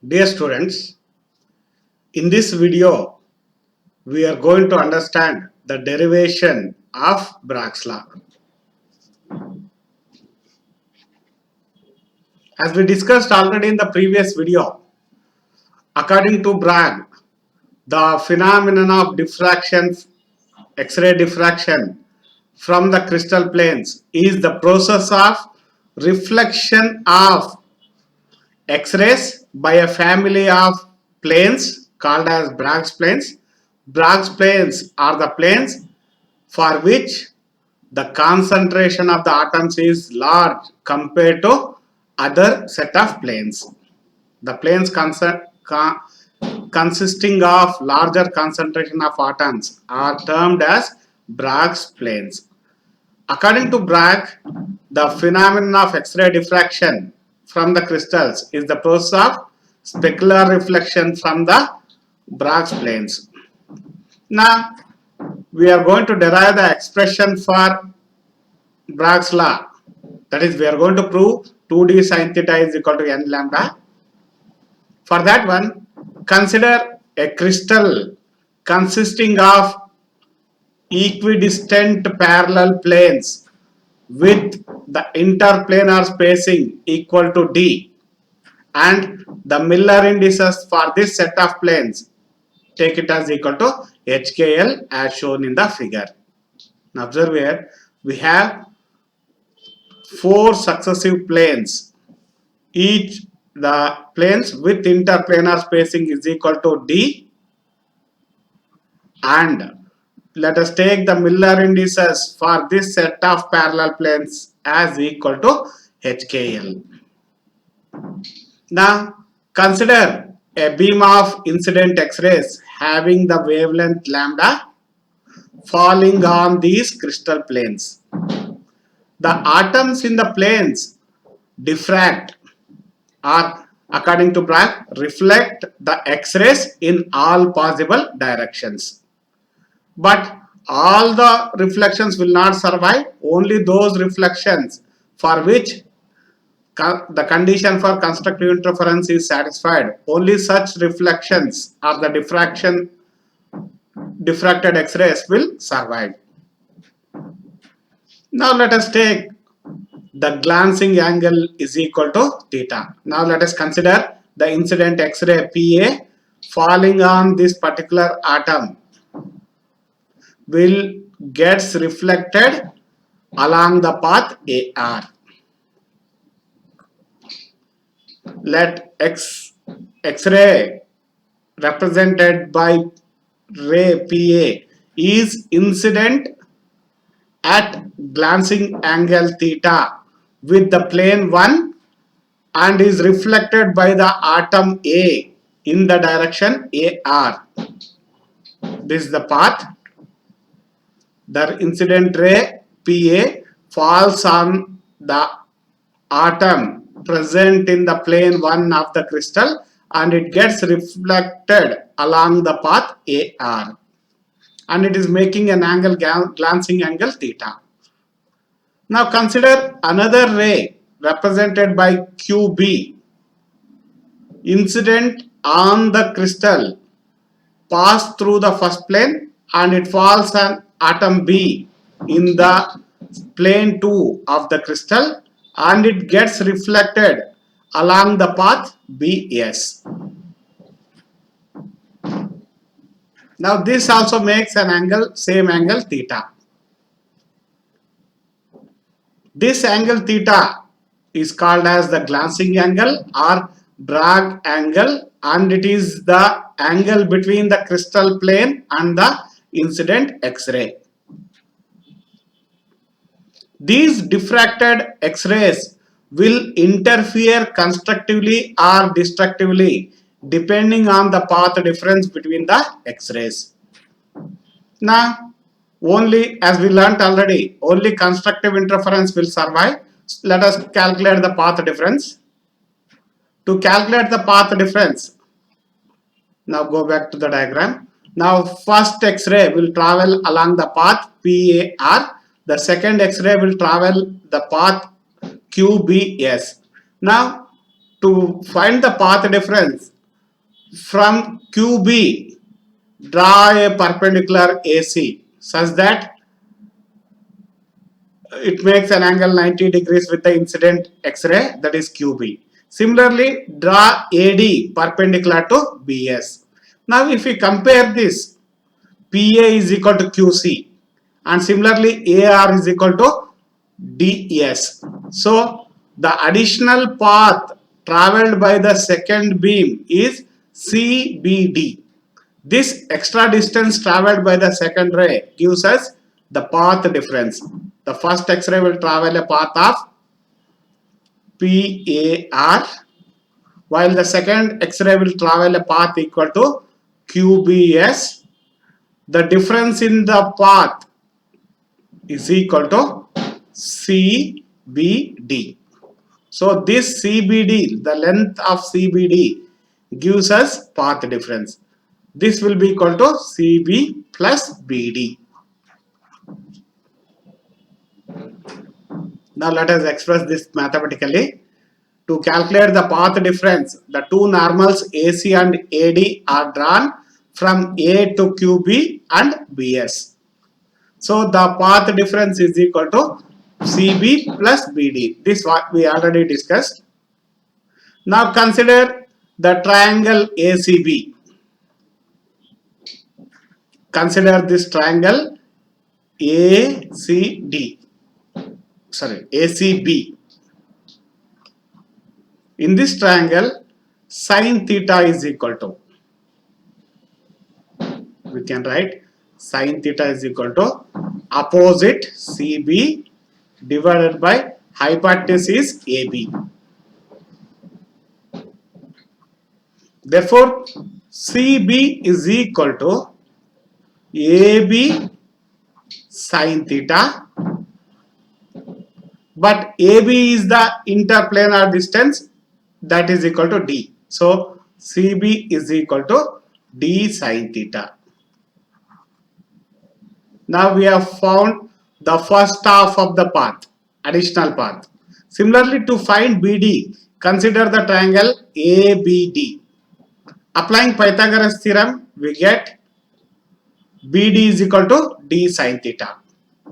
Dear students, in this video, we are going to understand the derivation of Bragg's law. As we discussed already in the previous video, according to Bragg, the phenomenon of diffraction, X-ray diffraction from the crystal planes is the process of reflection of X-rays by a family of planes called as Bragg's planes. Bragg's planes are the planes for which the concentration of the atoms is large compared to other set of planes. The planes consisting of larger concentration of atoms are termed as Bragg's planes. According to Bragg, the phenomenon of X-ray diffraction from the crystals is the process of specular reflection from the Bragg's planes. Now, we are going to derive the expression for Bragg's law. That is, we are going to prove 2d sin theta is equal to n lambda. For that one, consider a crystal consisting of equidistant parallel planes with the interplanar spacing equal to d, and the Miller indices for this set of planes take it as equal to HKL as shown in the figure. Now observe here, we have 4 successive planes. Each the planes with interplanar spacing is equal to d, and let us take the Miller indices for this set of parallel planes as equal to HKL. Now consider a beam of incident X-rays having the wavelength lambda falling on these crystal planes. The atoms in the planes diffract, or according to Bragg, reflect the X-rays in all possible directions. But all the reflections will not survive. Only those reflections for which the condition for constructive interference is satisfied, only such reflections or the diffracted X-rays will survive. Now let us take the glancing angle is equal to theta. Now let us consider the incident X-ray PA falling on this particular atom will gets reflected along the path AR. Let X-ray represented by ray PA is incident at glancing angle theta with the plane 1 and is reflected by the atom A in the direction AR. This is the path. The incident ray PA falls on the atom present in the plane 1 of the crystal and it gets reflected along the path AR, and it is making an angle, glancing angle theta. Now consider another ray represented by QB incident on the crystal pass through the first plane and it falls on atom B in the plane 2 of the crystal and it gets reflected along the path BS. Now this also makes an angle, same angle theta. This angle theta is called as the glancing angle or Bragg angle, and it is the angle between the crystal plane and the incident X-ray. These diffracted X-rays will interfere constructively or destructively depending on the path difference between the X-rays. Now, only as we learnt already, only constructive interference will survive. Let us calculate the path difference. To calculate the path difference, now go back to the diagram. Now first X-ray will travel along the path PAR. The second X-ray will travel the path QBS. Now to find the path difference, From QB, draw a perpendicular AC such that it makes an angle 90 degrees with the incident X-ray, that is QB. Similarly, draw AD perpendicular to BS. Now if we compare this, PA is equal to QC and similarly AR is equal to DS. So the additional path traveled by the second beam is CBD. This extra distance traveled by the second ray gives us the path difference. The first X-ray will travel a path of PAR, while the second X-ray will travel a path equal to QBS. The difference in the path is equal to CBD. So this CBD, the length of CBD, gives us path difference. This will be equal to CB plus BD. Now let us express this mathematically. To calculate the path difference, the two normals AC and AD are drawn from A to QB and BS. So the path difference is equal to CB plus BD. This what we already discussed. Now consider the triangle ACB. Consider this triangle ACD. Sorry, ACB. In this triangle, sine theta is equal to, we can write sine theta is equal to opposite CB divided by hypotenuse AB. Therefore, CB is equal to AB sine theta, but AB is the interplanar distance, that is equal to D. So CB is equal to D sine theta. Now we have found the first half of the path, additional path. Similarly, to find BD, consider the triangle ABD. Applying Pythagoras theorem, we get BD is equal to D sine theta.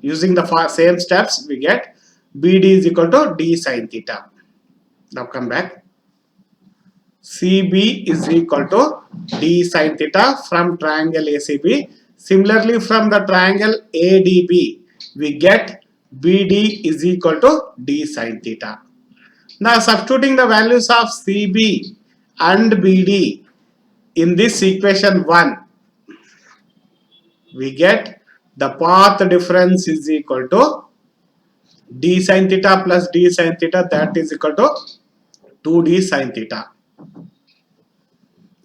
Using the same steps, we get BD is equal to D sine theta. Now come back. CB is equal to D sine theta from triangle ACB. Similarly, from the triangle ADB, we get BD is equal to D sine theta. Now substituting the values of CB and BD in this equation 1, we get the path difference is equal to D sine theta plus D sine theta, that is equal to 2D sine theta.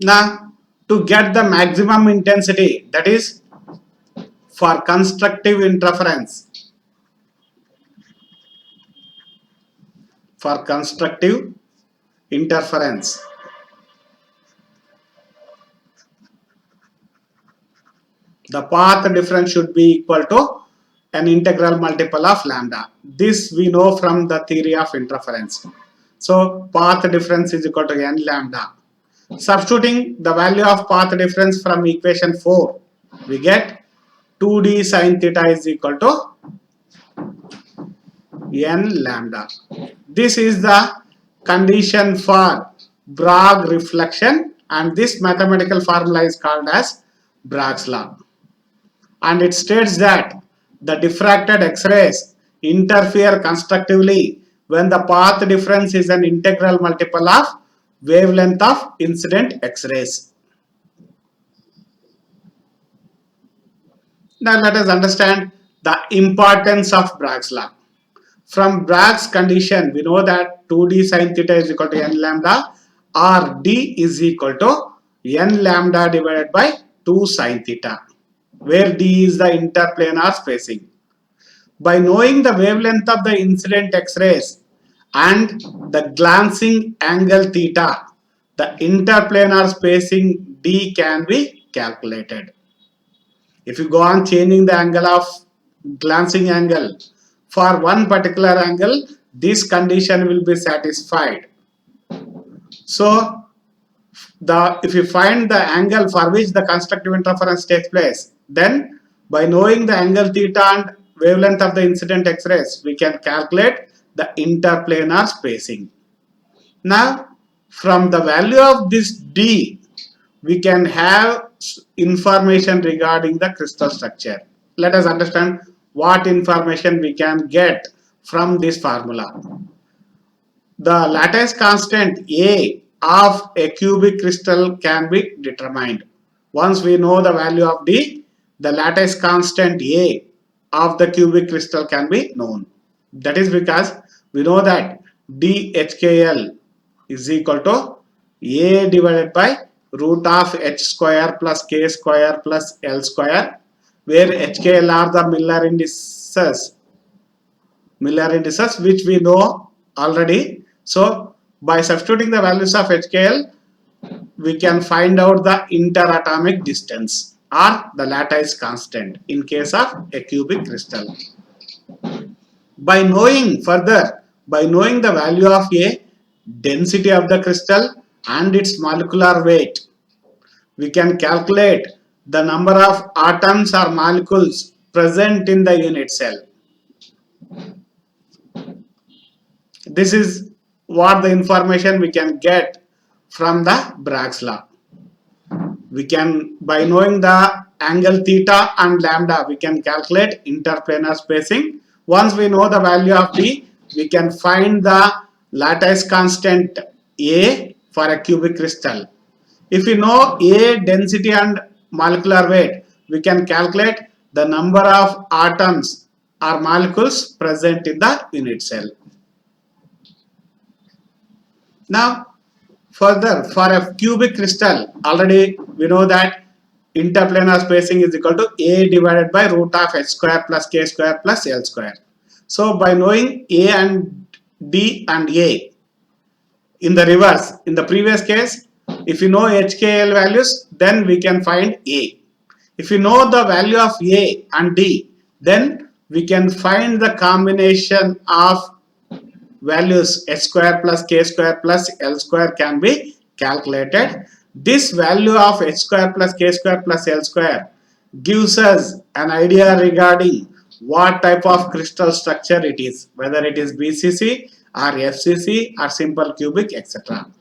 Now to get the maximum intensity, that is for constructive interference, the path difference should be equal to an integral multiple of lambda. This we know from the theory of interference. So path difference is equal to n lambda. Substituting the value of path difference from equation 4, we get 2D sine theta is equal to n lambda. This is the condition for Bragg reflection, and this mathematical formula is called as Bragg's law. And it states that the diffracted X-rays interfere constructively when the path difference is an integral multiple of wavelength of incident X-rays. Now let us understand the importance of Bragg's law. From Bragg's condition, we know that 2D sine theta is equal to n lambda, or D is equal to n lambda divided by 2 sine theta, where D is the interplanar spacing. By knowing the wavelength of the incident X-rays and the glancing angle theta, the interplanar spacing D can be calculated. If you go on changing the angle of glancing angle for one particular angle, this condition will be satisfied. So if you find the angle for which the constructive interference takes place, then by knowing the angle theta and wavelength of the incident X-rays, we can calculate the interplanar spacing. Now, from the value of this D, we can have information regarding the crystal structure. Let us understand what information we can get from this formula. The lattice constant A of a cubic crystal can be determined. Once we know the value of D, the lattice constant A of the cubic crystal can be known. That is because we know that DHKL is equal to A divided by root of H square plus K square plus L square, where HKL are the Miller indices which we know already. So by substituting the values of HKL, we can find out the interatomic distance or the lattice constant in case of a cubic crystal. By knowing the value of A, density of the crystal and its molecular weight, we can calculate the number of atoms or molecules present in the unit cell. This is what the information we can get from the Bragg's law. We can, by knowing the angle theta and lambda, we can calculate interplanar spacing. Once we know the value of D, we can find the lattice constant A for a cubic crystal. If we know A density and molecular weight, we can calculate the number of atoms or molecules present in the unit cell. Now, further, for a cubic crystal, already we know that interplanar spacing is equal to A divided by root of H square plus K square plus L square. So, by knowing A and D and A, in the reverse, in the previous case, if you know HKL values, then we can find A. If you know the value of A and D, then we can find the combination of values H square plus K square plus L square can be calculated. This value of H square plus K square plus L square gives us an idea regarding what type of crystal structure it is, whether it is BCC or FCC or simple cubic, etc.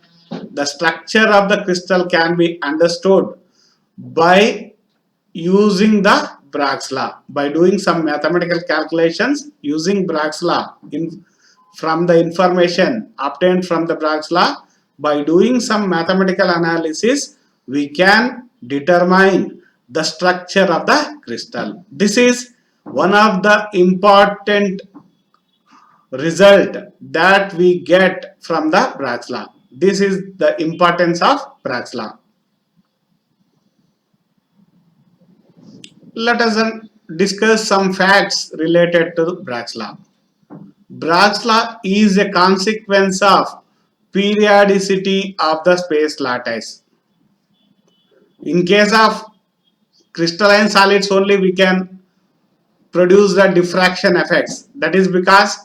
The structure of the crystal can be understood by using the Bragg's law, by doing some mathematical calculations using Bragg's law from the information obtained from the Bragg's law. By doing some mathematical analysis, we can determine the structure of the crystal. This is one of the important result that we get from the Bragg's law. This is the importance of Bragg's law. Let us discuss some facts related to Bragg's law. Bragg's law is a consequence of periodicity of the space lattice. In case of crystalline solids only, we can produce the diffraction effects. That is because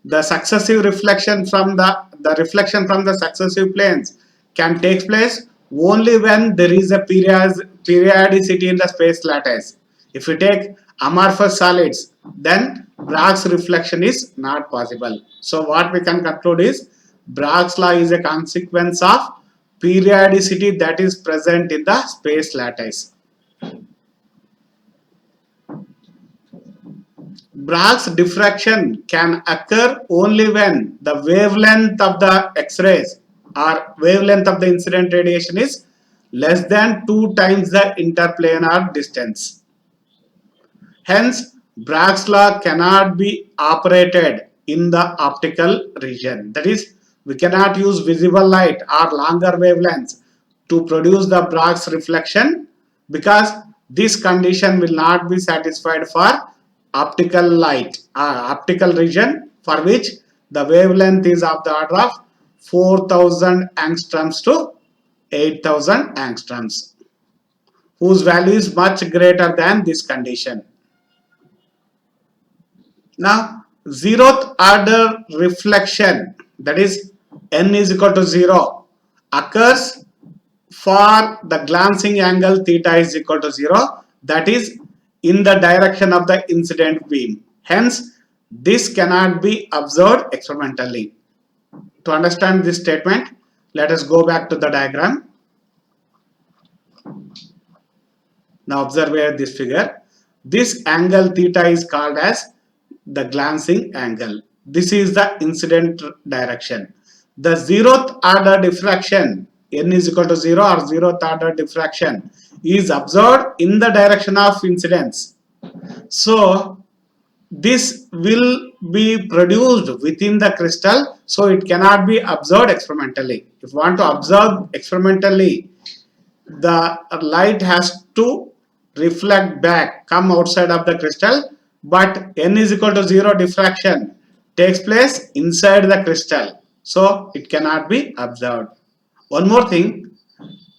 the successive reflection from the successive planes can take place only when there is a periodicity in the space lattice. If we take amorphous solids, then Bragg's reflection is not possible. So what we can conclude is Bragg's law is a consequence of periodicity that is present in the space lattice. Bragg's diffraction can occur only when the wavelength of the X-rays or wavelength of the incident radiation is less than 2 times the interplanar distance. Hence, Bragg's law cannot be operated in the optical region. That is, we cannot use visible light or longer wavelengths to produce the Bragg's reflection, because this condition will not be satisfied for optical light, optical region, for which the wavelength is of the order of 4000 angstroms to 8000 angstroms, whose value is much greater than this condition. Now, zeroth order reflection, that is n is equal to 0, occurs for the glancing angle theta is equal to 0, that is in the direction of the incident beam. Hence, this cannot be observed experimentally. To understand this statement, let us go back to the diagram. Now observe here this figure. This angle theta is called as the glancing angle. This is the incident direction. The zeroth order diffraction, n is equal to 0 or zeroth order diffraction, is observed in the direction of incidence. So this will be produced within the crystal, so it cannot be observed experimentally. If you want to observe experimentally, the light has to reflect back, come outside of the crystal, but n is equal to 0 diffraction takes place inside the crystal, so it cannot be observed. One more thing,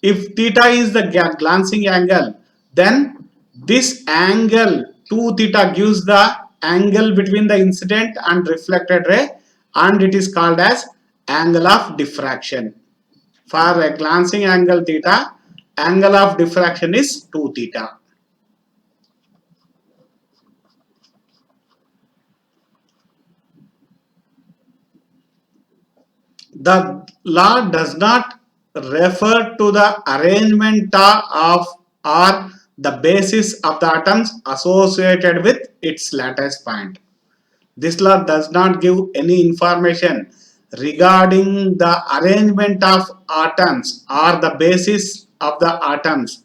if theta is the glancing angle, then this angle 2 theta gives the angle between the incident and reflected ray, and it is called as angle of diffraction. For a glancing angle theta, angle of diffraction is 2 theta. The law does not refer to the arrangement of or the basis of the atoms associated with its lattice point. This law does not give any information regarding the arrangement of atoms or the basis of the atoms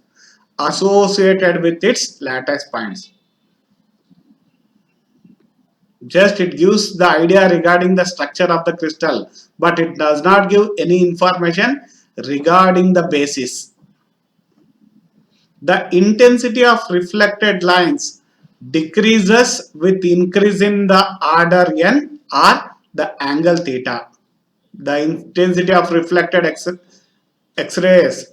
associated with its lattice points. Just it gives the idea regarding the structure of the crystal, but it does not give any information regarding the basis. The intensity of reflected lines decreases with increase in the order n or the angle theta. The intensity of reflected X-rays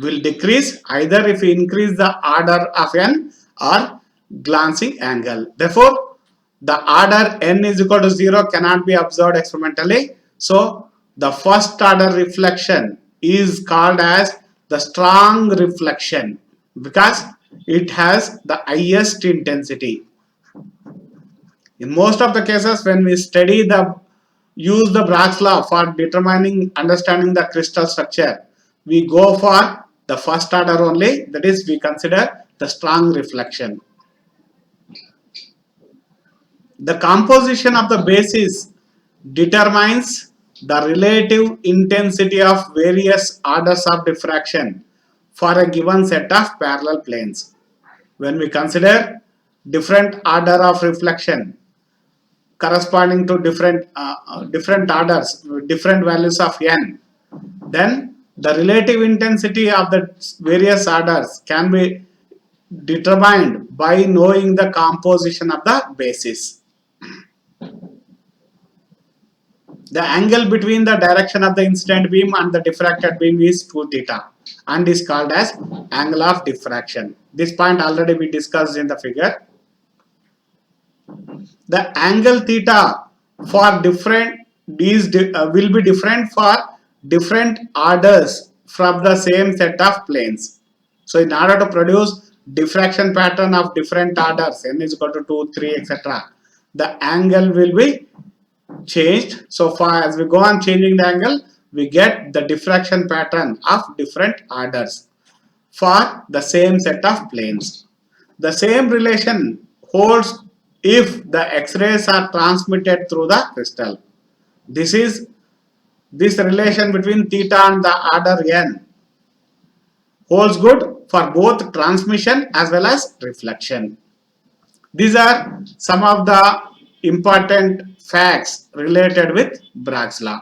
will decrease either if we increase the order of n or glancing angle. Therefore, the order n is equal to 0 cannot be observed experimentally. So, the first order reflection is called as the strong reflection because it has the highest intensity. In most of the cases, when we use the Bragg's law for determining, understanding the crystal structure, we go for the first order only, that is we consider the strong reflection. The composition of the basis determines the relative intensity of various orders of diffraction for a given set of parallel planes. When we consider different order of reflection corresponding to different orders, different values of n, then the relative intensity of the various orders can be determined by knowing the composition of the basis. The angle between the direction of the incident beam and the diffracted beam is 2 theta and is called as angle of diffraction. This point already we discussed in the figure. The angle theta for different will be different for different orders from the same set of planes. So in order to produce diffraction pattern of different orders, n is equal to 2, 3, etc., the angle will be changed. So far as we go on changing the angle, we get the diffraction pattern of different orders for the same set of planes. The same relation holds if the X-rays are transmitted through the crystal. This relation between theta and the order n holds good for both transmission as well as reflection. These are some of the important facts related with Bragg's law.